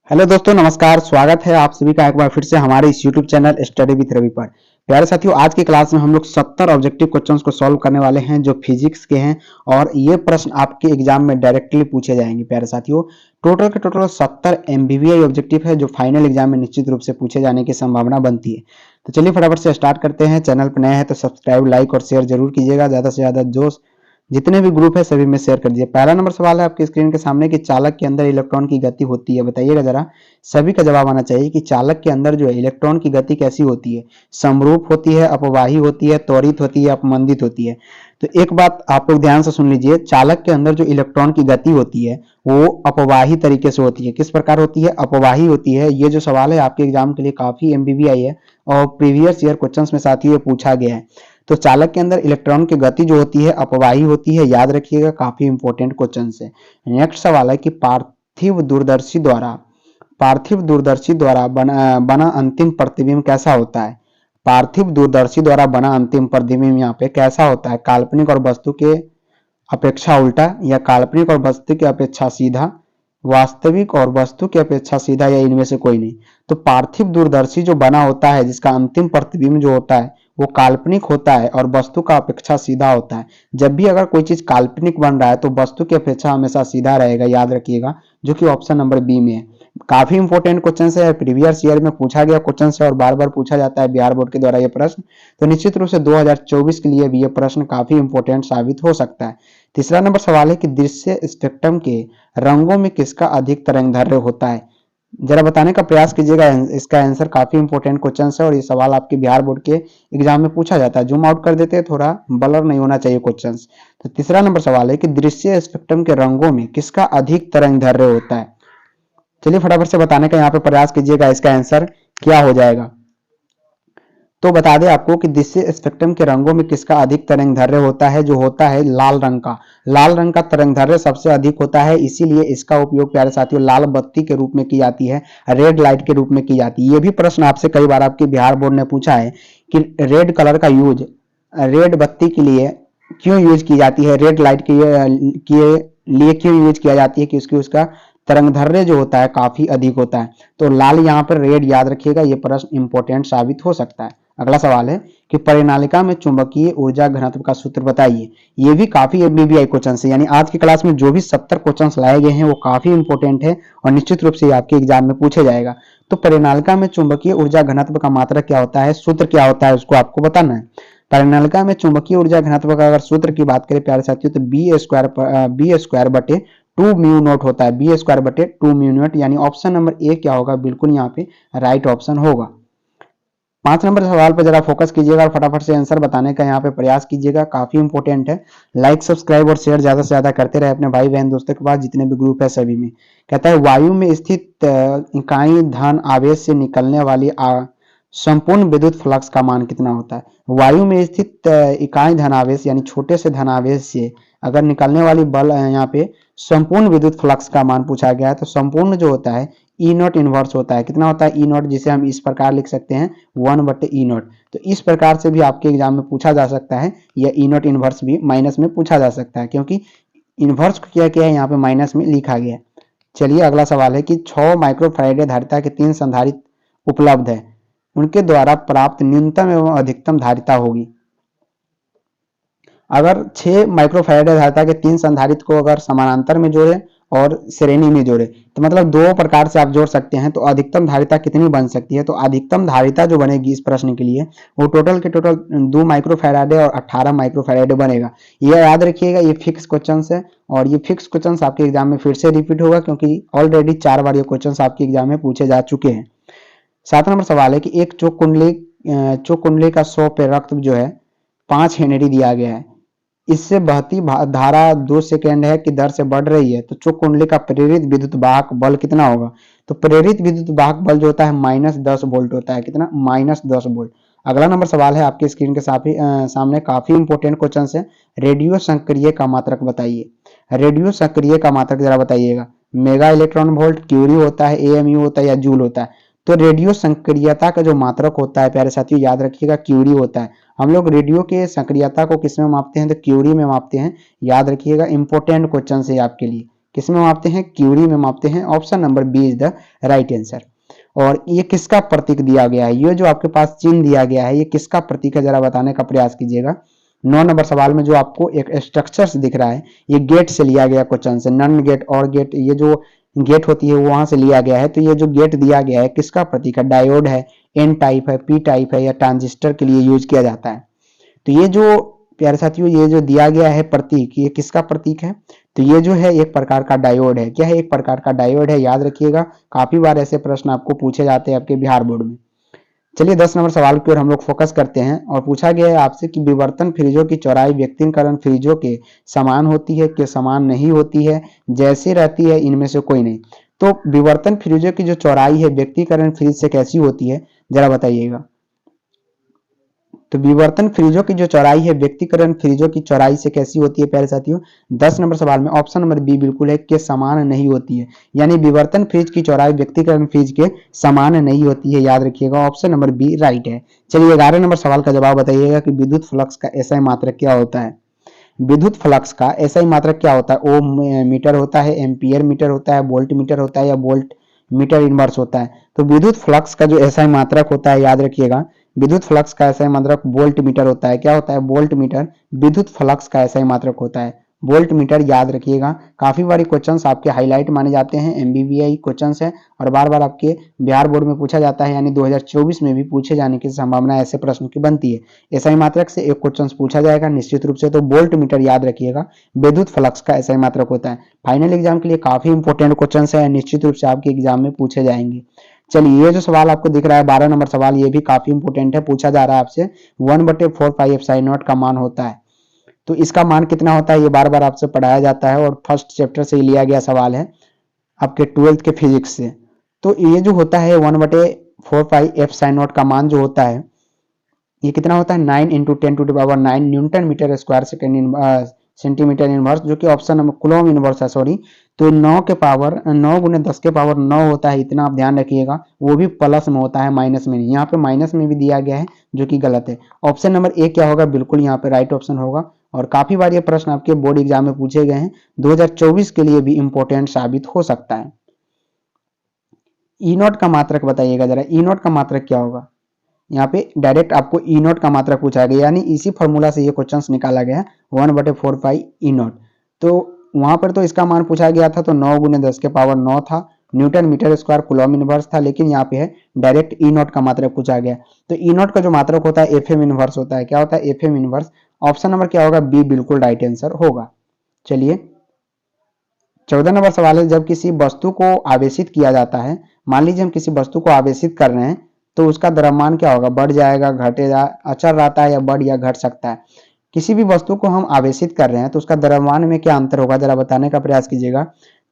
Hello दोस्तों, नमस्कार। स्वागत है आप सभी का एक बार फिर से हमारे इस YouTube channel study with Ravi पर। प्यारे साथियों, आज की क्लास में हम लोग 70 ऑब्जेक्टिव क्वेश्चंस को सॉल्व करने वाले हैं जो फिजिक्स के हैं और ये प्रश्न आपके एग्जाम में डायरेक्टली पूछे जाएंगे। प्यारे साथियों, टोटल के टोटल 70 एमबीबीआई ऑब्जेक्टिव है जो फाइनल एग्जाम में निश्चित रूप से पूछे जाने की संभावना बनती है। तो चलिए फटाफट से स्टार्ट करते हैं। चैनल पर नए हैं तो सब्सक्राइब, लाइक और शेयर जरूर कीजिएगा। ज्यादा से ज्यादा जो जितने भी ग्रुप है सभी में शेयर कर दीजिए। पहला नंबर सवाल है आपकी स्क्रीन के सामने कि चालक के अंदर इलेक्ट्रॉन की गति होती है। बताइएगा जरा, सभी का जवाब आना चाहिए कि चालक के अंदर जो है इलेक्ट्रॉन की गति कैसी होती है। समरूप होती है, अपवाही होती है, त्वरित होती है, अपमंदित होती है। तो एक बात आप लोग ध्यान से सुन लीजिए, चालक के अंदर जो इलेक्ट्रॉन की गति होती है वो अपवाही तरीके से होती है। किस प्रकार होती है? अपवाही होती है। ये जो सवाल है आपके एग्जाम के लिए काफी एमबीबीआई है और प्रीवियस ईयर क्वेश्चंस में साथ ही ये पूछा गया है। तो चालक के अंदर इलेक्ट्रॉन की गति जो होती है अपवाही होती है। याद रखिएगा, काफी इंपॉर्टेंट क्वेश्चन है। नेक्स्ट सवाल है कि पार्थिव दूरदर्शी द्वारा बना अंतिम प्रतिबिंब कैसा होता है। पार्थिव दूरदर्शी द्वारा बना अंतिम प्रतिबिंब यहाँ पे कैसा होता है? काल्पनिक और वस्तु के अपेक्षा उल्टा, या काल्पनिक और वस्तु की अपेक्षा सीधा, वास्तविक और वस्तु की अपेक्षा सीधा, या इनमें से कोई नहीं। तो पार्थिव दूरदर्शी जो बना होता है जिसका अंतिम प्रतिबिंब जो होता है वो काल्पनिक होता है और वस्तु का अपेक्षा सीधा होता है। जब भी अगर कोई चीज काल्पनिक बन रहा है तो वस्तु की अपेक्षा हमेशा सीधा रहेगा। याद रखिएगा, जो कि ऑप्शन नंबर बी में है। काफी इंपॉर्टेंट क्वेश्चन है, प्रीवियस ईयर में पूछा गया क्वेश्चन है और बार बार पूछा जाता है बिहार बोर्ड के द्वारा ये प्रश्न। तो निश्चित रूप से 2024 के लिए भी ये प्रश्न काफी इंपॉर्टेंट साबित हो सकता है। तीसरा नंबर सवाल है कि दृश्य स्पेक्ट्रम के रंगों में किसका अधिक तरंगदैर्घ्य होता है। जरा बताने का प्रयास कीजिएगा। इसका आंसर काफी इंपॉर्टेंट क्वेश्चन है और ये सवाल आपके बिहार बोर्ड के एग्जाम में पूछा जाता है। जूम आउट कर देते हैं, थोड़ा ब्लर नहीं होना चाहिए क्वेश्चन। तो तीसरा नंबर सवाल है कि दृश्य स्पेक्ट्रम के रंगों में किसका अधिक तरंगदैर्घ्य होता है। चलिए फटाफट से बताने का यहाँ पे प्रयास कीजिएगा, इसका आंसर क्या हो जाएगा। तो बता दें आपको कि दृश्य स्पेक्ट्रम के रंगों में किसका अधिक तरंगदैर्घ्य होता है, जो होता है लाल रंग का। लाल रंग का तरंगदैर्घ्य सबसे अधिक होता है, इसीलिए इसका उपयोग प्यारे साथियों लाल बत्ती के रूप में की जाती है, रेड लाइट के रूप में की जाती है। ये भी प्रश्न आपसे कई बार आपके बिहार बोर्ड ने पूछा है कि रेड कलर का यूज रेड बत्ती के लिए क्यों यूज की जाती है, रेड लाइट के लिए क्यों यूज किया जाती है, कि उसका तरंगदैर्घ्य जो होता है काफी अधिक होता है। तो लाल यहाँ पर रेड, याद रखिएगा, ये प्रश्न इंपॉर्टेंट साबित हो सकता है। अगला सवाल है कि परिनालिका में चुंबकीय ऊर्जा घनत्व का सूत्र बताइए। ये भी काफी एमबीबीआई क्वेश्चन है, यानी आज की क्लास में जो भी 70 क्वेश्चन लाए गए हैं वो काफी इंपॉर्टेंट है और निश्चित रूप से आपके एग्जाम में पूछे जाएगा। तो परिनालिका में चुंबकीय ऊर्जा घनत्व का मात्रक क्या होता है, सूत्र क्या होता है, उसको आपको बताना है। परिनालिका में चुंबकीय ऊर्जा घनत्व का अगर सूत्र की बात करें प्यारे साथियों तो बी स्क्वायर बटे 2 म्यू नॉट होता है। बी स्क्वायर बटे 2 म्यू नॉट, यानी ऑप्शन नंबर ए क्या होगा, बिल्कुल यहाँ पे राइट ऑप्शन होगा। 5 नंबर सवाल पर जरा फोकस कीजिएगा और फटाफट से आंसर बताने का यहाँ पे प्रयास कीजिएगा, काफी इंपॉर्टेंट है। लाइक, सब्सक्राइब और शेयर ज्यादा से ज्यादा करते रहे अपने भाई बहन दोस्तों के पास, जितने भी ग्रुप है सभी में। कहता है वायु में स्थित इकाई धन आवेश से निकलने वाली संपूर्ण विद्युत फ्लक्स का मान कितना होता है। वायु में स्थित इकाई धनावेश यानी छोटे से धनावेश से अगर निकलने वाली बल यहाँ पे संपूर्ण विद्युत फ्लक्स का मान पूछा गया है, तो संपूर्ण जो होता है ई नॉट इनवर्स होता है। कितना होता है? ई नॉट, जिसे हम इस प्रकार लिख सकते हैं 1 बटे ई नॉट। तो इस प्रकार से भी आपके एग्जाम में पूछा जा सकता है, या ई नॉट इनवर्स भी माइनस में पूछा जा सकता है, क्योंकि इनवर्स को क्या किया है यहाँ पे माइनस में लिखा गया है। चलिए अगला सवाल है कि 6 माइक्रोफैराड धारिता के 3 संधारित्र उपलब्ध है, उनके द्वारा प्राप्त न्यूनतम एवं अधिकतम धारिता होगी। अगर 6 माइक्रोफैराड धारिता के 3 संधारित्र को अगर समानांतर में जोड़े और श्रेणी में जोड़े, तो मतलब दो प्रकार से आप जोड़ सकते हैं, तो अधिकतम धारिता कितनी बन सकती है। तो अधिकतम धारिता जो बनेगी इस प्रश्न के लिए वो टोटल के टोटल 2 माइक्रोफैराड और 18 माइक्रोफैराड बनेगा। ये याद रखिएगा, ये फिक्स क्वेश्चन है और ये फिक्स क्वेश्चन आपके एग्जाम में फिर से रिपीट होगा, क्योंकि ऑलरेडी 4 बार ये क्वेश्चन आपके एग्जाम में पूछे जा चुके हैं। 7 नंबर सवाल है कि एक चोक कुंडली का 100 पे रक्त जो है 5 हेनरी दिया गया है, इससे बहती धारा 2 सेकेंड है की दर से बढ़ रही है, तो चोक कुंडली का प्रेरित विद्युत वाहक बल कितना होगा। तो प्रेरित विद्युत वाहक बल जो होता है -10 वोल्ट होता है। कितना? -10 वोल्ट। अगला नंबर सवाल है आपके स्क्रीन के सामने, काफी इंपॉर्टेंट क्वेश्चन है। रेडियो सक्रिय का मात्रक बताइए। रेडियो सक्रिय का मात्रक जरा बताइएगा। मेगा इलेक्ट्रॉन वोल्ट, क्यूरी होता है, एएमयू होता है, या जूल होता है। तो रेडियो सक्रियता का जो मात्रक होता है प्यारे साथियों याद रखिएगा क्यूरी होता है। हम लोग रेडियो के सक्रियता को किस में मापते हैं? तो क्यूरी में मापते हैं। याद रखिएगा, इंपॉर्टेंट क्वेश्चन है आपके लिए। किसमें मापते हैं, क्यूरी में मापते हैं। Option number B is the right answer. और ये किसका प्रतीक दिया गया है, ये जो आपके पास चिन्ह दिया गया है ये किसका प्रतीक है, जरा बताने का प्रयास कीजिएगा। 9 नंबर सवाल में जो आपको एक स्ट्रक्चर दिख रहा है ये गेट से लिया गया क्वेश्चन से, नन गेट और गेट, ये जो गेट होती है वो वहां से लिया गया है। तो ये जो गेट दिया गया है किसका प्रतीक है, डायोड है, एन टाइप है, पी टाइप है, या ट्रांजिस्टर के लिए यूज किया जाता है। तो ये जो प्यारे साथियों ये जो दिया गया है प्रतीक, ये किसका प्रतीक है, तो ये जो है एक प्रकार का डायोड है। क्या है, एक प्रकार का डायोड है, याद रखिएगा। काफी बार ऐसे प्रश्न आपको पूछे जाते हैं आपके बिहार बोर्ड में। चलिए 10 नंबर सवाल की ओर हम लोग फोकस करते हैं। और पूछा गया है आपसे कि विवर्तन फ्रीजों की चौड़ाई व्यक्तिकरण फ्रीजों के समान होती है कि समान नहीं होती है, जैसे रहती है इनमें से कोई नहीं। तो विवर्तन फ्रीजों की जो चौड़ाई है व्यक्तिकरण फ्रीज से कैसी होती है, जरा बताइएगा। तो विवर्तन फ्रीजों की जो चौड़ाई है व्यक्तिकरण फ्रीजों की चौड़ाई से कैसी होती है प्यारे साथियों, 10 नंबर सवाल में ऑप्शन नंबर बी बिल्कुल है कि समान नहीं होती है। यानी विवर्तन फ्रीज की चौड़ाई व्यक्तिकरण फ्रीज के समान नहीं होती है, याद रखिएगा। ऑप्शन नंबर बी राइट है। चलिए 11 नंबर सवाल का जवाब बताइएगा कि विद्युत फ्लक्स का एसआई मात्रक क्या होता है। विद्युत फ्लक्स का एसआई मात्रक क्या होता है, ओम मीटर होता है, एम्पियर मीटर होता है, वोल्ट मीटर होता है, या वोल्ट मीटर इनवर्स होता है। तो विद्युत फ्लक्स का जो एसआई मात्रक होता है, याद रखिएगा, विद्युत फ्लक्स का एसआई मात्रक वोल्ट मीटर होता है। क्या होता है, वोल्ट मीटर विद्युत फ्लक्स का एसआई मात्रक होता है, वोल्ट मीटर, याद रखिएगा। काफी बारी क्वेश्चंस आपके हाईलाइट माने जाते हैं, एमबीबीआई क्वेश्चंस है और बार बार आपके बिहार बोर्ड में पूछा जाता है, यानी 2024 में भी पूछे जाने की संभावना ऐसे प्रश्न की बनती है। एसआई मात्रक से एक क्वेश्चन पूछा जाएगा निश्चित रूप से, तो वोल्ट मीटर याद रखिएगा विद्युत फ्लक्स का एसआई मात्रक होता है। फाइनल एग्जाम के लिए काफी इंपॉर्टेंट क्वेश्चन है, निश्चित रूप से आपके एग्जाम में पूछे जाएंगे। चलिए ये जो सवाल आपको दिख रहा है 12 नंबर सवाल, ये भी काफी इंपॉर्टेंट है। पूछा जा रहा है आपसे 1/4πε0 का मान होता है, तो इसका मान कितना होता है ये बार बार आपसे पढ़ाया जाता है और फर्स्ट चैप्टर से ही लिया गया सवाल है आपके 12th के फिजिक्स से। तो ये जो होता है 1/4πε0 का मान जो होता है ये कितना होता है, 9 × 10⁹ newton metre square centimetre inverse, जो कि ऑप्शन नंबर कुलॉम इनवर्स है, सॉरी। तो 9 × 10⁹ होता है, इतना आप ध्यान रखिएगा। वो भी प्लस में होता है, माइनस में नहीं। यहाँ पे माइनस में भी दिया गया है जो कि गलत है। ऑप्शन नंबर ए क्या होगा, बिल्कुल यहाँ पे राइट ऑप्शन होगा। और काफी बार ये प्रश्न आपके बोर्ड एग्जाम में पूछे गए हैं, 2024 के लिए भी इंपॉर्टेंट साबित हो सकता है। ई नॉट का मात्रक बताइएगा जरा, ई नॉट का मात्रक क्या होगा। यहाँ पे डायरेक्ट आपको ई नॉट का मात्रक पूछा गया, यानी इसी फॉर्मूला से ये क्वेश्चन निकाला गया 1/4π ई नॉट। तो वहां पर तो इसका मान पूछा गया था तो 9 × 10⁹ था, newton metre square coulomb inverse था, लेकिन यहाँ पे है डायरेक्ट ई नॉट का मात्रक पूछा गया। तो ई नॉट का जो मात्रक होता है एफ एम इनवर्स होता है। क्या होता है, F M inverse. Option number क्या होगा, बी बिल्कुल राइट आंसर होगा। चलिए 14 नंबर सवाल है, जब किसी वस्तु को आवेशित किया जाता है, मान लीजिए हम किसी वस्तु को आवेशित कर रहे हैं, तो उसका द्रव्यमान क्या होगा, बढ़ जाएगा, घटेगा, अचर रहता है, या बढ़ या घट सकता है। किसी भी वस्तु को हम आवेशित कर रहे हैं तो उसका द्रव्यमान में क्या अंतर होगा, जरा बताने का प्रयास कीजिएगा।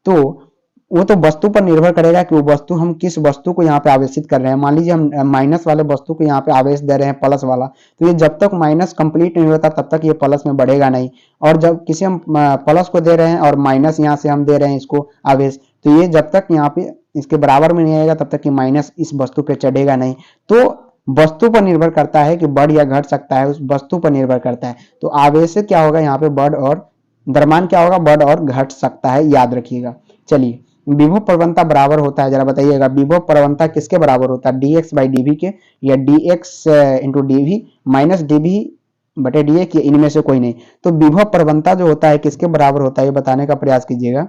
तो वो तो वस्तु पर निर्भर करेगा कि वो वस्तु हम किस वस्तु को यहाँ पे आवेशित कर रहे हैं। मान लीजिए हम माइनस वाले वस्तु को यहाँ पे आवेश दे रहे हैं प्लस वाला, तो ये जब तक माइनस कंप्लीट नहीं होता तब तक ये प्लस में बढ़ेगा नहीं। और जब किसी हम प्लस को दे रहे हैं और माइनस यहाँ से हम दे रहे हैं इसको आवेश, तो ये जब तक यहाँ पे इसके बराबर में नहीं आएगा तब तक ये माइनस इस वस्तु पे चढ़ेगा नहीं। तो वस्तु पर निर्भर करता है कि बढ़ या घट सकता है, उस वस्तु पर निर्भर करता है। तो आवेश क्या होगा यहाँ पे, बढ़, और द्रव्यमान क्या होगा, बढ़ और घट सकता है, याद रखिएगा। चलिए विभव प्रवणता बराबर होता है, जरा बताइएगा विभव प्रवणता किसके बराबर होता है, dx/dv के, या dx × dv माइनस dv बटे dx, या इनमें से कोई नहीं। तो विभव प्रवणता जो होता है किसके बराबर होता है ये बताने का प्रयास कीजिएगा।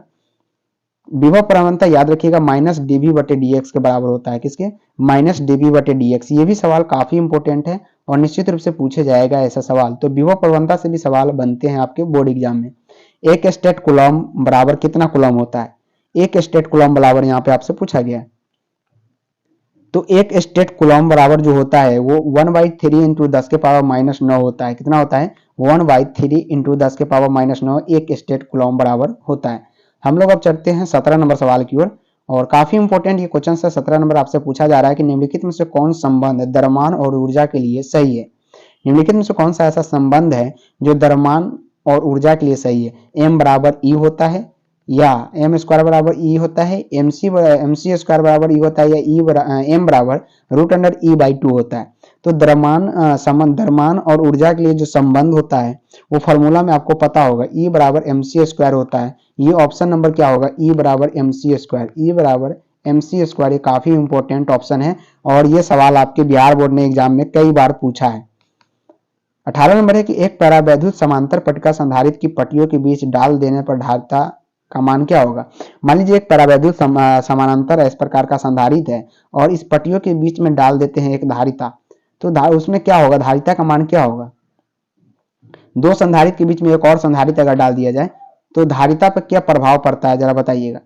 विभव प्रवणता याद रखिएगा माइनस dv बटे dx के बराबर होता है, किसके, माइनस dv बटे dx। ये भी सवाल काफी इंपॉर्टेंट है और निश्चित रूप से पूछे जाएगा ऐसा सवाल। तो विभव प्रवणता से भी सवाल बनते हैं आपके बोर्ड एग्जाम में। एक स्टेट कूलॉम बराबर कितना कूलॉम होता है, एक स्टेट कूलॉम बराबर यहाँ पे आपसे पूछा गया है। तो एक स्टेट कूलॉम बराबर जो होता है वो 1/3 × 10⁻⁻9 होता है। कितना होता है, 1/3 × 10⁻⁻9 एक स्टेट कूलॉम बराबर होता है। हम लोग अब चलते हैं 17 नंबर सवाल की ओर, और काफी इंपॉर्टेंट ये क्वेश्चन है। 17 नंबर आपसे पूछा जा रहा है कि निम्नलिखित में से कौन संबंध द्रव्यमान और ऊर्जा के लिए सही है। निम्नलिखित में से कौन सा ऐसा संबंध है जो द्रव्यमान और ऊर्जा के लिए सही है। m बराबर E होता है, या m² बराबर E होता है, mc² बराबर E होता है, या m बराबर √E/2 होता है। तो द्रव्यमान और ऊर्जा के लिए जो संबंध होता है वो फॉर्मूला में आपको पता होगा, E बराबर mc² होता है। ये ऑप्शन नंबर क्या होगा, E बराबर mc²। E बराबर mc², ये काफी इंपॉर्टेंट ऑप्शन है और ये सवाल आपके बिहार बोर्ड ने एग्जाम में कई बार पूछा है। 18 नंबर है कि एक परावैद्युत समांतर पट्टिका संधारित्र की पट्टियों के बीच डाल देने पर धारिता का मान क्या होगा। मान लीजिए एक परावैद्युत समानांतर इस प्रकार का संधारित्र है और इस पट्टियों के बीच में डाल देते हैं एक धारिता, तो उसमें क्या होगा, धारिता का मान क्या होगा। दो संधारित्र के बीच में एक और संधारित्र अगर डाल दिया जाए तो धारिता पर क्या प्रभाव पड़ता है, जरा बताइएगा।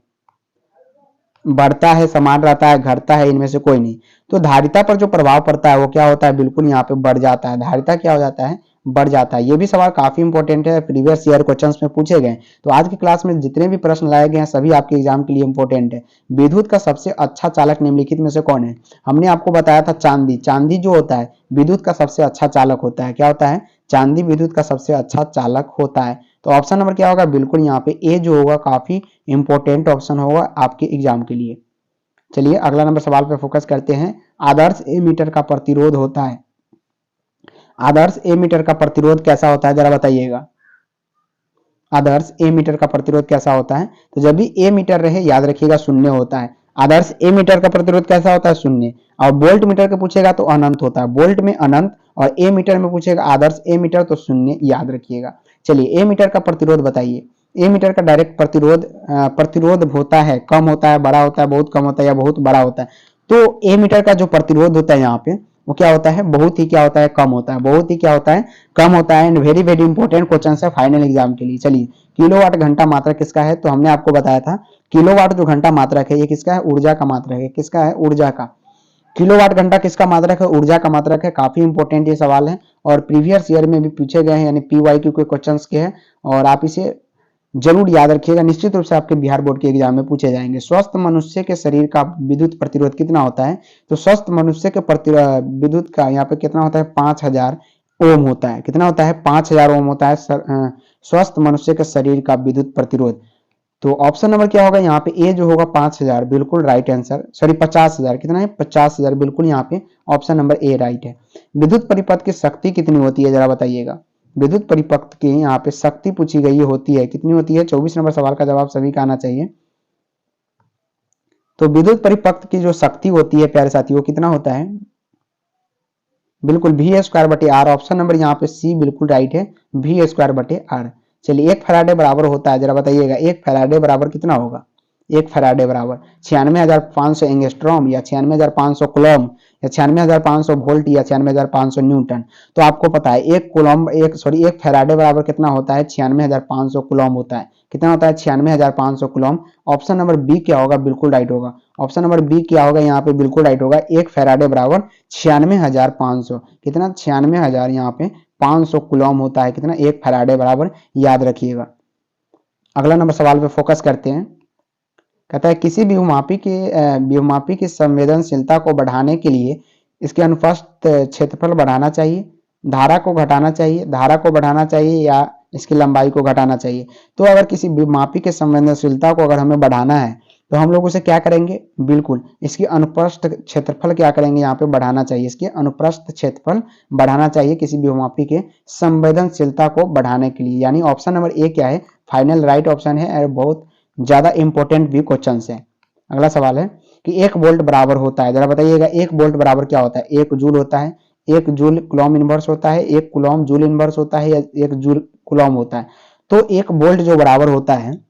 बढ़ता है, समान रहता है, घटता है, इनमें से कोई नहीं। तो धारिता पर जो प्रभाव पड़ता है वो क्या होता है, बिल्कुल यहाँ पे बढ़ जाता है। धारिता क्या हो जाता है, बढ़ जाता है। ये भी सवाल काफी इंपॉर्टेंट है, प्रीवियस ईयर क्वेश्चंस में पूछे गए। तो आज की क्लास में जितने भी प्रश्न लाए गए हैं सभी आपके एग्जाम के लिए इंपॉर्टेंट है। विद्युत का सबसे अच्छा चालक निम्नलिखित में से कौन है। हमने आपको बताया था चांदी। चांदी जो होता है विद्युत का सबसे अच्छा चालक होता है। क्या होता है, चांदी विद्युत का सबसे अच्छा चालक होता है। तो ऑप्शन नंबर क्या होगा, बिल्कुल यहाँ पे ए जो होगा काफी इंपॉर्टेंट ऑप्शन होगा आपके एग्जाम के लिए। चलिए अगला नंबर सवाल पे फोकस करते हैं। आदर्श एमीटर का प्रतिरोध होता है। आदर्श एमीटर का प्रतिरोध कैसा होता है, जरा बताइएगा। आदर्श एमीटर का प्रतिरोध कैसा होता है, तो जब भी ए मीटर रहे याद रखिएगा शून्य होता है। आदर्श एमीटर का प्रतिरोध कैसा होता है, शून्य। और वोल्ट मीटर का पूछेगा तो अनंत होता है। वोल्ट में अनंत और ए मीटर में पूछेगा आदर्श ए मीटर तो शून्य, याद रखिएगा। चलिए ए मीटर का प्रतिरोध बताइए। ए मीटर का डायरेक्ट प्रतिरोध होता है, कम होता है, बड़ा होता है, बहुत कम होता है या बहुत बड़ा होता है। तो ए मीटर का जो प्रतिरोध होता है यहाँ पे वो क्या होता है, बहुत ही क्या होता है, कम होता है। बहुत ही क्या होता है, कम होता है। And very very important question है फाइनल एग्जाम के लिए। चलिए किलोवाट घंटा मात्रक किसका है, तो हमने आपको बताया था किलोवाट जो घंटा मात्रक है ये किसका है, ऊर्जा का मात्रक है। किसका है, ऊर्जा का। किलोवाट घंटा किसका मात्रक है, ऊर्जा का मात्रक है। काफी इंपॉर्टेंट ये सवाल है और प्रीवियस ईयर में भी पूछे गए हैं, यानी PYQ के क्वेश्चंस के हैं और आप इसे जरूर याद रखिएगा। निश्चित रूप से आपके बिहार बोर्ड के एग्जाम में पूछे जाएंगे। स्वस्थ मनुष्य के शरीर का विद्युत प्रतिरोध कितना होता है, तो स्वस्थ मनुष्य के विद्युत का यहाँ पे कितना होता है, 5000 ओम होता है। कितना होता है, 5000 ओम होता है स्वस्थ मनुष्य के शरीर का विद्युत प्रतिरोध। तो ऑप्शन नंबर क्या होगा यहाँ पे, ए जो होगा 5000, बिल्कुल राइट आंसर। सॉरी 50,000, कितना है, 50,000, बिल्कुल यहाँ पे ऑप्शन नंबर ए राइट है। विद्युत परिपथ की शक्ति कितनी होती है, जरा बताइएगा। विद्युत परिपथ की यहाँ पे शक्ति पूछी गई होती है, कितनी होती है। 24 नंबर सवाल का जवाब सभी का आना चाहिए। तो विद्युत परिपथ की जो शक्ति होती है प्यारे साथियों, कितना होता है, बिल्कुल V²/R। ऑप्शन नंबर यहाँ पे सी बिल्कुल राइट है, V²/R। चलिए 1 फैराडे बराबर होता है, जरा बताइएगा 1 फैराडे बराबर कितना होगा। 1 फैराडे बराबर 96,500 एंगस्ट्रॉम या 96,500 कूलम या 96,500 वोल्ट या 96,500 न्यूटन। तो आपको पता है एक फैराडे बराबर कितना होता है, 96,500 कूलम होता है। कितना होता है, 96,500 कूलम। ऑप्शन नंबर बी क्या होगा, बिल्कुल राइट होगा। ऑप्शन नंबर बी क्या होगा यहाँ पे, बिल्कुल राइट होगा। 1 फैराडे बराबर 96,500, कितना 96,000 यहाँ पे 500 कूलम होता है। कितना, 1 फैराडे बराबर, याद रखिएगा। अगला नंबर सवाल पे फोकस करते हैं। कहता है किसी बहुमापी की संवेदनशीलता को बढ़ाने के लिए इसके अनुप्रस्थ क्षेत्रफल बढ़ाना चाहिए, धारा को घटाना चाहिए, धारा को बढ़ाना चाहिए या इसकी लंबाई को घटाना चाहिए। तो अगर किसी बहुमापी की संवेदनशीलता को अगर हमें बढ़ाना है तो हम लोग उसे क्या करेंगे, बिल्कुल इसकी अनुप्रस्थ क्षेत्रफल क्या करेंगे, यहाँ पे बढ़ाना चाहिए। इसके अनुप्रस्थ क्षेत्रफल बढ़ाना चाहिए किसी बहुमापी के संवेदनशीलता को बढ़ाने के लिए। यानी ऑप्शन नंबर ए क्या है, फाइनल राइट ऑप्शन है और बहुत ज्यादा इंपॉर्टेंट भी क्वेश्चन है। अगला सवाल है कि 1 वोल्ट बराबर होता है, जरा बताइएगा 1 वोल्ट बराबर क्या होता है। 1 जूल होता है, 1 जूल कूलम इनवर्स होता है, 1 कूलम जूल इनवर्स होता है या 1 जूल कूलम होता है। तो 1 वोल्ट जो बराबर होता है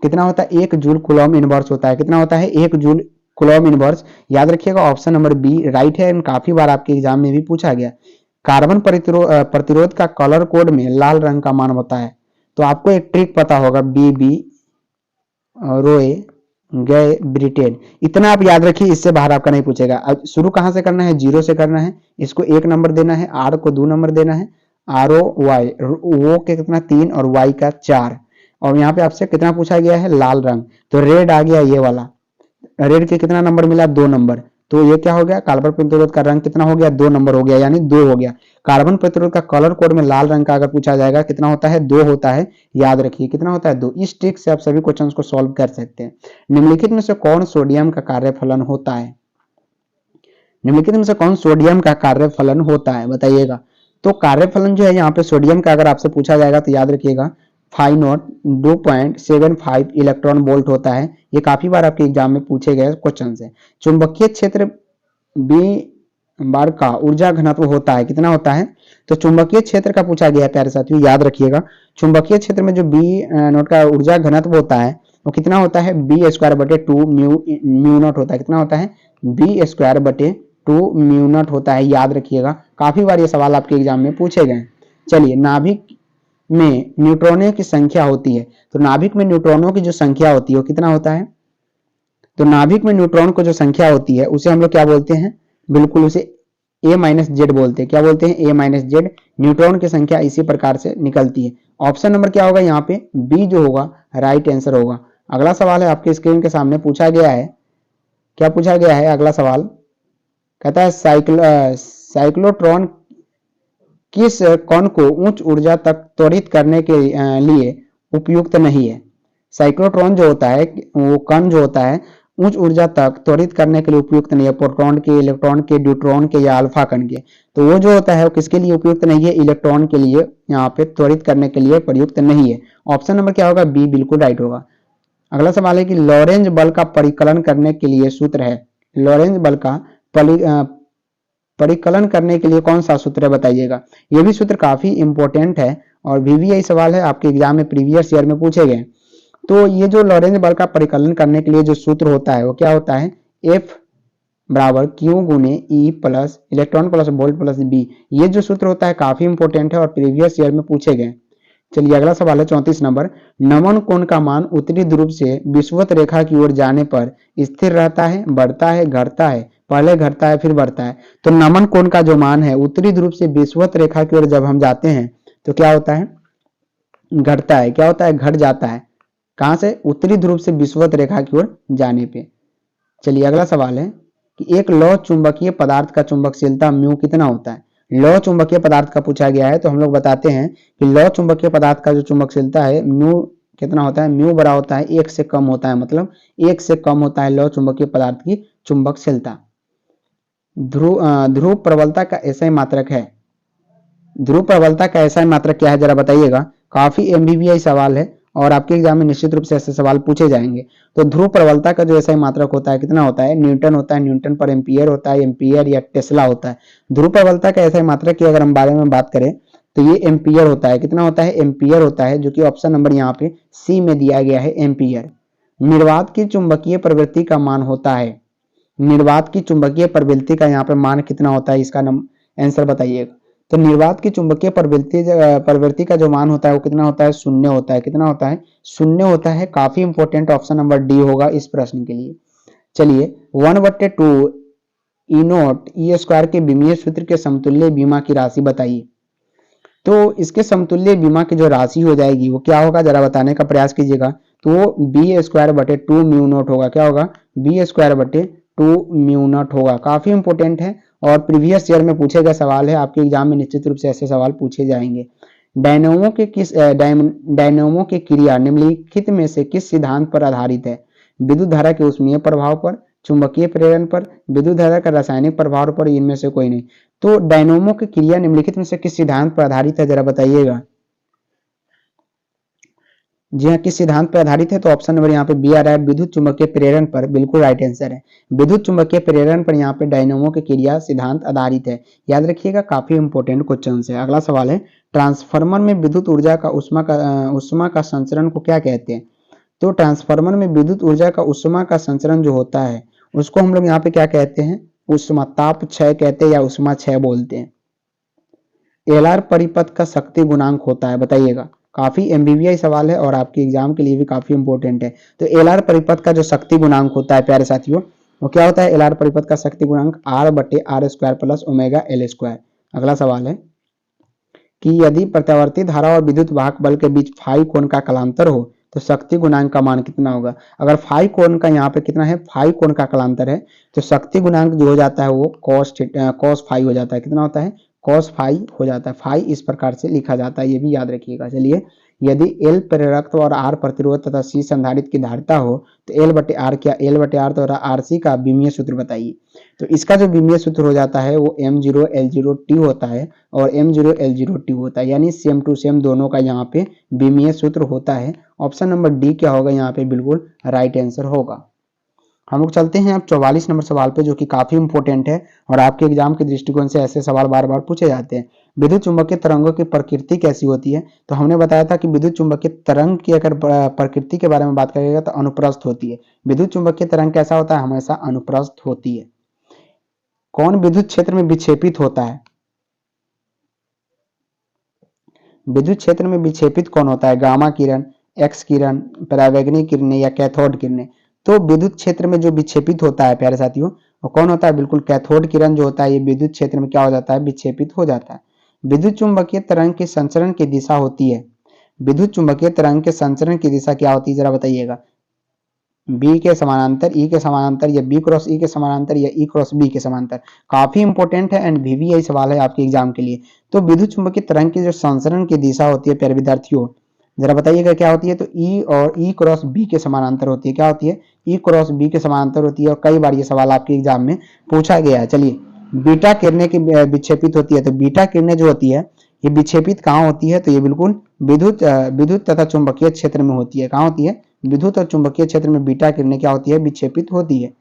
कितना होता है, 1 जूल कूलम इनवर्स होता है। कितना होता है, 1 जूल कूलम इनवर्स। याद रखिएगा ऑप्शन नंबर बी राइट है, काफी बार आपके एग्जाम में भी पूछा गया। कार्बन प्रतिरोध का कलर कोड में लाल रंग का मान होता है। तो आपको एक ट्रिक पता होगा, BB रोए गए ब्रिटेन, इतना आप याद रखिए, इससे बाहर आपका नहीं पूछेगा। अब शुरू कहां से करना है, 0 से करना है। इसको 1 नंबर देना है, R को 2 नंबर देना है, ROY वो के कितना 3 और Y का 4। और यहाँ पे आपसे कितना पूछा गया है, लाल रंग। तो रेड आ गया, ये वाला रेड के कितना नंबर मिला, 2 नंबर। तो ये क्या हो गया, कार्बन प्रतिरोध का रंग कितना हो गया, 2 नंबर हो गया, यानी 2 हो गया। कार्बन प्रतिरोध का कलर कोड में लाल रंग का अगर पूछा जाएगा कितना होता है, 2 होता है। याद रखिए कितना होता है, 2। इस ट्रिक से आप सभी क्वेश्चंस को सॉल्व कर सकते हैं। निम्नलिखित में से कौन सोडियम का कार्यफलन होता है। निम्नलिखित में से कौन सोडियम का कार्यफलन होता है, बताइएगा। तो कार्यफलन जो है यहाँ पे सोडियम का अगर आपसे पूछा जाएगा तो याद रखिएगा 5 नॉट 2.75 इलेक्ट्रॉन वोल्ट होता है। ये काफी बार आपके एग्जाम में पूछे गए क्वेश्चन है। चुंबकीय क्षेत्र बी बार का ऊर्जा घनत्व होता है, कितना होता है? तो चुंबकीय क्षेत्र का पूछा गया है प्यारे साथियों, याद रखिएगा। चुंबकीय क्षेत्र में जो बी नॉट का ऊर्जा घनत्व होता है वो कितना होता है? बी स्क्वायर बटे 2 म्यू नॉट होता है। कितना होता है? बी स्क्वायर बटे 2 म्यू नॉट होता है, याद रखिएगा। काफी बार ये सवाल आपके एग्जाम में पूछे गए। चलिए, नाभिक में न्यूट्रॉनों की संख्या होती है, तो नाभिक में न्यूट्रॉनों की जो संख्या होती है वो कितना होता है? तो नाभिक में न्यूट्रॉन को जो संख्या होती है उसे हम लोग क्या बोलते हैं? बिल्कुल उसे ए माइनस जेड बोलते हैं। क्या बोलते हैं? ए माइनस जेड। न्यूट्रॉन की संख्या इसी प्रकार से निकलती है। ऑप्शन नंबर क्या होगा यहाँ पे? बी जो होगा राइट आंसर होगा। अगला सवाल है आपके स्क्रीन के सामने पूछा गया है। क्या पूछा गया है? अगला सवाल कहता है साइक्लोट्रॉन किस कण को उच्च ऊर्जा तक त्वरित करने के लिए उपयुक्त नहीं है? साइक्लोट्रॉन जो होता है वो कण जो होता है उच्च ऊर्जा तक त्वरित करने के लिए उपयुक्त नहीं है। प्रोटॉन के, इलेक्ट्रॉन के, ड्यूट्रॉन के या अल्फा कण के। तो वो जो होता है वो किसके लिए उपयुक्त नहीं है? इलेक्ट्रॉन के लिए यहाँ पे त्वरित करने के लिए प्रयुक्त नहीं है। ऑप्शन नंबर क्या होगा? बी बिल्कुल राइट होगा। अगला सवाल है कि लॉरेंज बल का परिकलन करने के लिए सूत्र है। लॉरेंज बल का परिकलन करने के लिए कौन सा सूत्र है, बताइएगा। ये भी सूत्र काफी इंपॉर्टेंट है और VVI सवाल है आपके एग्जाम में प्रीवियस ईयर में पूछे गए। तो ये जो लॉरेंज बल का परिकलन करने के लिए जो सूत्र होता है वो क्या होता है? F बराबर Q गुने E plus electron plus volt plus B. ये जो सूत्र होता है काफी इंपॉर्टेंट है और प्रीवियस ईयर में पूछे गए। चलिए अगला सवाल है 34 नंबर। नमन कोण का मान उत्तरी ध्रुव से विषुवत रेखा की ओर जाने पर स्थिर रहता है, बढ़ता है, घटता है? पहले घटता है फिर बढ़ता है। तो नमन कोण का जो मान है उत्तरी ध्रुव से विषुवत रेखा की ओर जब हम जाते हैं तो क्या होता है? घटता है। क्या होता है? घट जाता है। कहां से? उत्तरी ध्रुव से विषुवत रेखा की ओर जाने पे। चलिए अगला सवाल है कि एक लौह चुंबकीय पदार्थ का चुंबकशीलता म्यू कितना होता है? लौह चुंबकीय पदार्थ का पूछा गया है तो हम लोग बताते हैं कि लौह चुंबकीय पदार्थ का जो चुंबकशीलता है म्यू कितना होता है? म्यू बड़ा होता है 1 से कम होता है, मतलब 1 से कम होता है लौह चुंबकीय पदार्थ की चुंबकशीलता। ध्रुव प्रबलता का ऐसा मात्रक है। ध्रुव प्रबलता का ऐसा मात्रक क्या है जरा बताइएगा। काफी MBBI सवाल है और आपके एग्जाम में निश्चित रूप से ऐसे सवाल पूछे जाएंगे। तो ध्रुव प्रबलता का जो ऐसा मात्रक होता है कितना होता है? न्यूटन होता है। न्यूटन पर एम्पियर होता है, एम्पियर या टेस्ला होता है। ध्रुव प्रबलता का ऐसा मात्रक की अगर हम बारे में बात करें तो ये एम्पियर होता है। कितना होता है? एम्पियर होता है, जो कि ऑप्शन नंबर यहाँ पे सी में दिया गया है, एम्पियर। निर्वात की चुंबकीय प्रवृत्ति का मान होता है। निर्वात की चुंबकीय प्रवृत्ति का यहाँ पे मान कितना होता है? इसका आंसर बताइएगा। तो निर्वात की चुंबकीय प्रवृत्ति का जो मान होता है वो कितना होता है? शून्य होता है। कितना होता है? शून्य होता है। काफी इंपॉर्टेंट ऑप्शन नंबर डी होगा इस प्रश्न के लिए। चलिए 1/2 ई नॉट ई स्क्वायर के विमीय सूत्र के समतुल्य बीमा की राशि बताइए। तो इसके समतुल्य बीमा की जो राशि हो जाएगी वो क्या होगा, जरा बताने का प्रयास कीजिएगा। तो वो बी स्क्वायर बटे 2 म्यू नॉट होगा। क्या होगा? बी स्क्वायर बटे 2 म्यू नॉट होगा। काफी इंपॉर्टेंट है और प्रीवियस ईयर में पूछे गए सवाल है। आपके एग्जाम में निश्चित रूप से ऐसे सवाल पूछे जाएंगे। डायनेमो की क्रिया निम्नलिखित में से किस सिद्धांत पर आधारित है? विद्युत धारा के ऊष्मीय प्रभाव पर, चुंबकीय प्रेरण पर, विद्युत धारा का रासायनिक प्रभाव पर, इनमें से कोई नहीं। तो डायनेमो की क्रिया निम्नलिखित में से किस सिद्धांत पर आधारित है, जरा बताइएगा। जी हाँ, किस सिद्धांत पर आधारित है? तो ऑप्शन नंबर यहाँ पे बी आ रहा है, विद्युत चुंबकीय प्रेरण पर। बिल्कुल राइट आंसर है। विद्युत चुंबकीय प्रेरण पर यहाँ पे डायनेमो की क्रिया सिद्धांत आधारित है। याद रखिएगा, काफी इंपॉर्टेंट क्वेश्चन है। अगला सवाल है, ट्रांसफार्मर में विद्युत ऊर्जा का उष्मा का संचरण को क्या कहते हैं? तो ट्रांसफार्मर में विद्युत ऊर्जा का उष्मा का संचरण जो होता है उसको हम लोग यहाँ पे क्या कहते हैं? उष्मा ताप क्षय कहते हैं या उष्मा क्षय बोलते हैं। एलआर परिपथ का शक्ति गुणांक होता है, बताइएगा। काफी MBBI सवाल है और आपके एग्जाम के लिए भी काफी इंपॉर्टेंट है। तो एलआर परिपथ का जो शक्ति गुणांक होता है प्यारे साथियों वो क्या होता है? एलआर परिपथ का शक्ति गुणांक R/R² प्लस ओमेगा L²। अगला सवाल है कि यदि प्रत्यावर्ती धारा और विद्युत वाहक बल के बीच फाई कोण का कलांतर हो तो शक्ति गुणांक का मान कितना होगा? अगर फाई कोण का यहाँ पे कितना है? फाई कोण का कलांतर है तो शक्ति गुणांक जो हो जाता है वो cos फाई हो जाता है। कितना होता है? cos फाई हो जाता है। फाई इस प्रकार से लिखा जाता है, ये भी याद रखिएगा। चलिए यदि L प्रेरकत्व और R प्रतिरोध तथा C संधारित्र की धारिता हो तो L/R क्या L/R तो RC का विमीय सूत्र बताइए। तो इसका जो विमीय सूत्र हो जाता है वो M0L0T होता है और M0L0T होता है, यानी सेम टू सेम दोनों का यहाँ पे विमीय सूत्र होता है। ऑप्शन नंबर डी क्या होगा यहाँ पे बिल्कुल राइट आंसर होगा। हम लोग चलते हैं अब 44 नंबर सवाल पे, जो कि काफी इंपॉर्टेंट है और आपके एग्जाम के दृष्टिकोण से ऐसे सवाल बार बार पूछे जाते हैं। विद्युत चुंबकीय तरंगों की प्रकृति कैसी होती है? तो हमने बताया था कि विद्युत चुंबकीय तरंग की अगर प्रकृति के बारे में बात करेगा तो अनुप्रस्थ होती है। विद्युत चुंबकीय तरंग कैसा होता है? हमेशा अनुप्रस्थ होती है। कौन विद्युत क्षेत्र में विक्षेपित होता है? विद्युत क्षेत्र में विक्षेपित कौन होता है? गामा किरण, एक्स किरण, परावैंगनी किरणें या कैथोड किरणें? तो विद्युत क्षेत्र में जो विक्षेपित होता है प्यारे साथियों वो कौन होता है? बिल्कुल कैथोड किरण जो होता है ये विद्युत क्षेत्र में क्या हो जाता है? विक्षेपित हो जाता है। विद्युत चुंबकीय तरंग के संचरण की दिशा होती है। विद्युत चुंबकीय तरंग के संचरण की दिशा क्या होती है जरा बताइएगा। बी के समानांतर, ई के समानांतर या बी क्रॉस ई के समानांतर या ई क्रॉस बी के समानांतर? काफी इंपॉर्टेंट है एंड VVI सवाल है आपके एग्जाम के लिए। तो विद्युत चुंबकीय तरंग की जो संचरण की दिशा होती है प्यारे विद्यार्थियों जरा बताइएगा क्या होती है? तो ई और ई क्रॉस बी के समानांतर होती है। क्या होती है? ई क्रॉस बी के समानांतर होती है और कई बार ये सवाल आपके एग्जाम में पूछा गया है। चलिए, बीटा किरणें की विक्षेपित होती है। तो बीटा किरणें जो होती है ये विक्षेपित कहाँ होती है? तो ये बिल्कुल विद्युत तथा चुंबकीय क्षेत्र में होती है। कहाँ होती है? विद्युत और चुंबकीय क्षेत्र में बीटा किरणें क्या होती है? विक्षेपित होती है।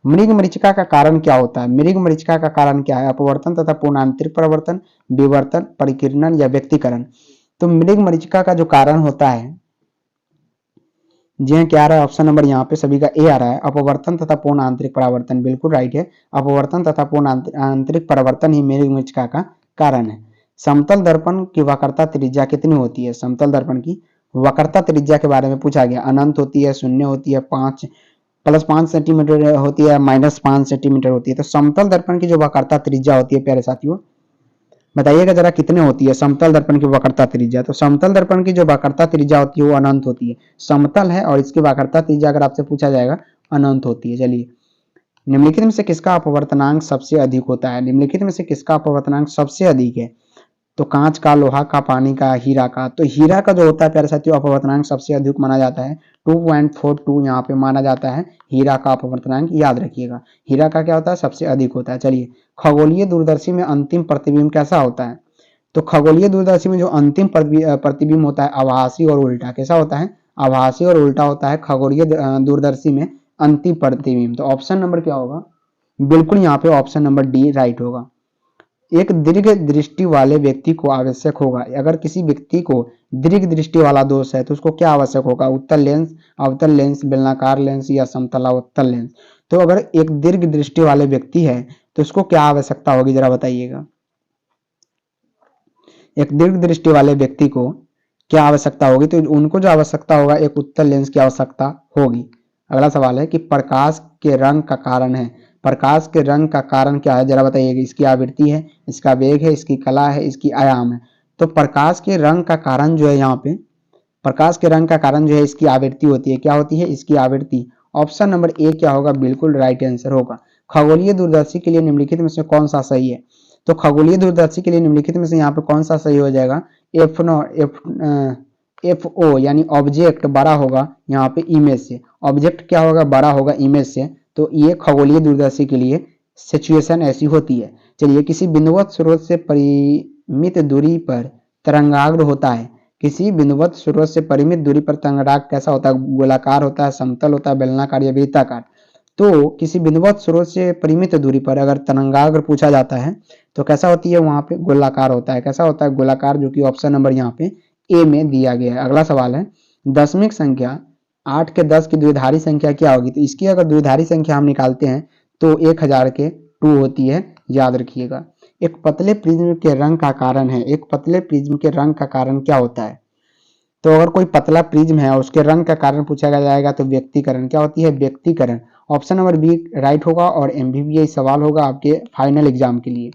मृग मरीचिका का कारण क्या होता है? मृग मरीचिका का कारण क्या है? अपवर्तन तथा पूर्णांतरिक परावर्तन, विवर्तन, परिकिरणन या व्यक्तीकरण? तो मृग मरीचिका का जो कारण होता है जी हाँ, क्या आ रहा है? ऑप्शन नंबर यहाँ पे सभी का ए आ रहा है, अपवर्तन तथा पूर्ण आंतरिक परावर्तन। बिल्कुल राइट है, अपवर्तन तथा पूर्ण आंतरिक परावर्तन ही मृग मरीचिका का कारण है। समतल दर्पण की वक्रता त्रिज्या कितनी होती है? समतल दर्पण की वक्रता त्रिज्या के बारे में पूछा गया। अनंत होती है, शून्य होती है, 5 सेंटीमीटर होती है, -5 सेंटीमीटर होती है। तो समतल दर्पण की जो वक्रता त्रिज्या होती है प्यारे साथियों बताइएगा जरा कितने होती है समतल दर्पण की वक्रता त्रिज्या? तो समतल दर्पण की जो वक्रता त्रिज्या होती है वो अनंत होती है। समतल है और इसकी वक्रता त्रिज्या अगर आपसे पूछा जाएगा अनंत होती है। चलिए, निम्नलिखित में से किसका अपवर्तनांक सबसे अधिक होता है? निम्नलिखित में से किसका अपवर्तनांक सबसे अधिक है? तो कांच का, लोहा का, पानी का, हीरा का। तो हीरा का जो होता है प्यारे साथियों अपवर्तनांक सबसे अधिक माना जाता है, 2.42 यहाँ पे माना जाता है हीरा का अपवर्तनांक। याद रखिएगा हीरा का क्या होता है? सबसे अधिक होता है। चलिए, खगोलीय दूरदर्शी में अंतिम प्रतिबिंब कैसा होता है? तो खगोलीय दूरदर्शी में जो अंतिम प्रतिबिंब होता है आभासी और उल्टा कैसा होता है? आभासी और उल्टा होता है खगोलीय दूरदर्शी में अंतिम प्रतिबिंब। तो ऑप्शन नंबर क्या होगा? बिल्कुल यहाँ पे ऑप्शन नंबर डी राइट होगा। एक दीर्घ दृष्टि वाले व्यक्ति को आवश्यक होगा, अगर किसी व्यक्ति को दीर्घ दृष्टि वाला दोष है तो उसको क्या आवश्यक होगा? उत्तल लेंस, अवतल लेंस, बेलनाकार लेंस या समतलावतल लेंस? तो अगर एक दीर्घ दृष्टि वाले व्यक्ति है तो उसको क्या आवश्यकता होगी जरा बताइएगा। एक दीर्घ दृष्टि वाले व्यक्ति को क्या आवश्यकता होगी? तो उनको जो आवश्यकता होगा एक उत्तल लेंस की आवश्यकता होगी। अगला सवाल है कि प्रकाश के रंग का कारण है। प्रकाश के रंग का कारण क्या है जरा बताइएगा। इसकी आवृत्ति है, इसका वेग है, इसकी कला है, इसकी आयाम है? तो प्रकाश के रंग का कारण जो है यहाँ पे प्रकाश के रंग का कारण जो है इसकी आवृत्ति होती है। क्या होती है? इसकी आवृत्ति। ऑप्शन नंबर ए क्या होगा? बिल्कुल राइट आंसर होगा। खगोलीय दूरदर्शी के लिए निम्नलिखित में से कौन सा सही है? तो खगोलीय दूरदर्शी के लिए निम्नलिखित में से यहाँ पे कौन सा सही हो जाएगा? एफ ओ यानी ऑब्जेक्ट बड़ा होगा यहाँ पे इमेज से। ऑब्जेक्ट क्या होगा? बड़ा होगा इमेज से। तो ये खगोलीय दूरदर्शी के लिए सिचुएशन ऐसी होती है। चलिए, किसी बिंदुवत स्रोत से परिमित दूरी पर तरंगाग्र होता है। किसी बिंदुवत स्रोत से परिमित दूरी पर तरंगाग्र कैसा होता है? गोलाकार होता है, समतल होता है, बेलनाकार या वृत्ताकार? तो किसी बिंदुवत स्रोत से परिमित दूरी पर अगर तरंगाग्र पूछा जाता है तो कैसा होती है? वहां पे गोलाकार होता है। कैसा होता है? गोलाकार, जो कि ऑप्शन नंबर यहाँ पे ए में दिया गया है। अगला सवाल है, दशमिक संख्या 8 के 10 की द्विधारी संख्या क्या होगी? तो इसकी अगर द्विधारी संख्या हम निकालते हैं तो 1000 के 2 होती है। याद रखिएगा। एक पतले प्रिज्म के रंग का कारण है। एक पतले प्रिज्म के रंग का कारण क्या होता है? तो अगर कोई पतला प्रिज्म है और उसके रंग का कारण पूछा जाएगा तो व्यक्तीकरण। क्या होती है? व्यक्तीकरण। ऑप्शन नंबर बी राइट होगा और MVVI सवाल होगा आपके फाइनल एग्जाम के लिए।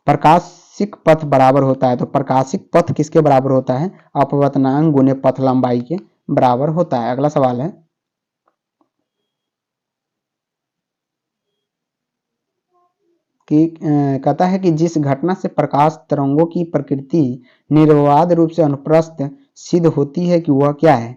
प्रकाशिक पथ बराबर होता है। तो प्रकाशिक पथ किसके बराबर होता है? अपवर्तनांक गुने पथ लंबाई के बराबर होता है। अगला सवाल है, कि कहता है कि जिस घटना से प्रकाश तरंगों की प्रकृति निर्विवाद रूप से अनुप्रस्थ सिद्ध होती है कि वह क्या है,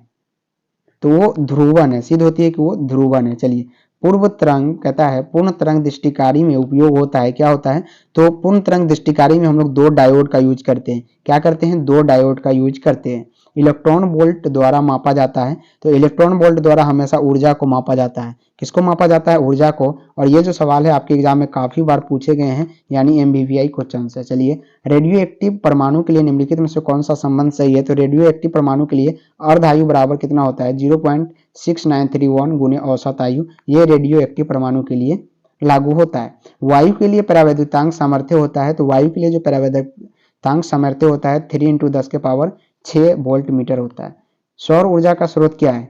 तो वो ध्रुवन है, सिद्ध होती है कि वो ध्रुवन है। चलिए, पूर्व तरंग कहता है पूर्ण तरंग दृष्टिकारी में उपयोग होता है, क्या होता है, तो पूर्ण तरंग दृष्टिकारी में हम लोग दो डायोड का यूज करते हैं। क्या करते हैं, दो डायोड का यूज करते हैं। इलेक्ट्रॉन वोल्ट द्वारा मापा जाता है, तो इलेक्ट्रॉन वोल्ट द्वारा हमेशा ऊर्जा को मापा जाता है। किसको मापा जाता है, ऊर्जा को। और ये जो सवाल है आपके एग्जाम में काफी बार पूछे गए हैं, यानी MBVI क्वेश्चन है। चलिए, रेडियो एक्टिव परमाणु के लिए निम्नलिखित में से कौन सा संबंध सही है, तो रेडियो एक्टिव परमाणु के लिए अर्ध आयु बराबर कितना होता है, 0.6931 गुने औसत आयु। ये रेडियो एक्टिव परमाणु के लिए लागू होता है। वायु के लिए परावैद्युतांक सामर्थ्य होता है, तो वायु के लिए जो परावैद्युतांक सामर्थ्य होता है 3 × 10⁶ वोल्ट मीटर होता है। सौर ऊर्जा का स्रोत क्या है,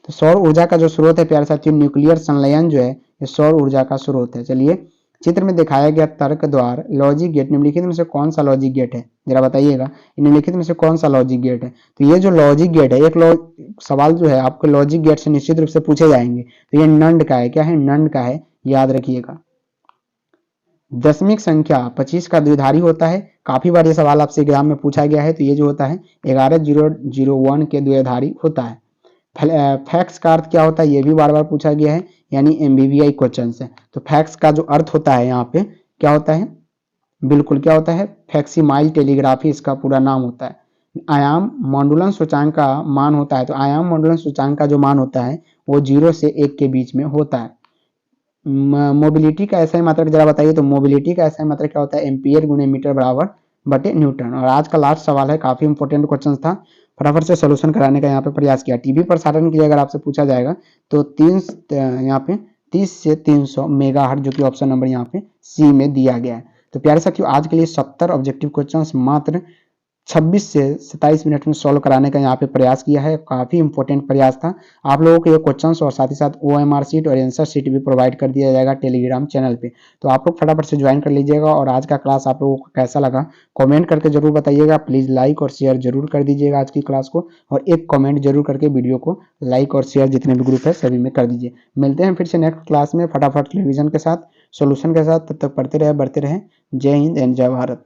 तो सौर ऊर्जा का जो स्रोत है प्यारे साथियों, न्यूक्लियर संलयन जो है ये सौर ऊर्जा का स्रोत है। चलिए, चित्र में दिखाया गया तर्क द्वार लॉजिक गेट निम्नलिखित में से कौन सा लॉजिक गेट है, जरा बताइएगा, निम्नलिखित में से कौन सा लॉजिक गेट है। तो ये जो लॉजिक गेट है, एक सवाल जो है आपको लॉजिक गेट से निश्चित रूप से पूछे जाएंगे। तो ये नंड का है, क्या है, नंड का है, याद रखिएगा। दशमिक संख्या 25 का द्विधारी होता है, काफी बार ये सवाल आपसे एग्जाम में पूछा गया है। तो ये जो होता है 11001 के द्विधारी होता है। फैक्स का अर्थ क्या होता है, ये भी बार बार पूछा गया है, यानी MBVI क्वेश्चन है। तो फैक्स का जो अर्थ होता है यहाँ पे क्या होता है, बिल्कुल क्या होता है, फैक्सीमाइल टेलीग्राफी इसका पूरा नाम होता है। आयाम मॉड्यूलन सूचांक का मान होता है, तो आयाम मॉड्यूलन सूचांक का जो मान होता है वो 0 से 1 के बीच में होता है। मोबिलिटी का ऐसा ही मात्रक जरा बताइए, तो मोबिलिटी का ऐसा ही मात्रक क्या होता है, एम्पियर गुणे मीटर बराबर बटे न्यूटन। और आज का लास्ट सवाल है, काफी इंपॉर्टेंट क्वेश्चन था, फटाफट से सोल्यूशन कराने का यहाँ पे प्रयास किया। टीवी प्रसारण के लिए अगर आपसे पूछा जाएगा तो यहाँ पे 30 से 300 मेगाहर्ट्ज, जो कि ऑप्शन नंबर यहाँ पे सी में दिया गया है। तो प्यारे साथियों, आज के लिए 70 ऑब्जेक्टिव क्वेश्चंस मात्र 26 से 27 मिनट में सॉल्व कराने का यहाँ पे प्रयास किया है। काफी इंपॉर्टेंट प्रयास था। आप लोगों को ये क्वेश्चंस और साथ ही साथ OMR शीट और आंसर शीट भी प्रोवाइड कर दिया जाएगा टेलीग्राम चैनल पे, तो आप लोग फटाफट से ज्वाइन कर लीजिएगा। और आज का क्लास आप लोगों को कैसा लगा कमेंट करके जरूर बताइएगा। प्लीज लाइक और शेयर जरूर कर दीजिएगा आज की क्लास को, और एक कमेंट जरूर करके वीडियो को लाइक और शेयर जितने भी ग्रुप है सभी में कर दीजिए। मिलते हैं फिर से नेक्स्ट क्लास में फटाफट रिविजन के साथ, सोल्यूशन के साथ। तब तक पढ़ते रहे, बढ़ते रहे। जय हिंद एंड जय भारत।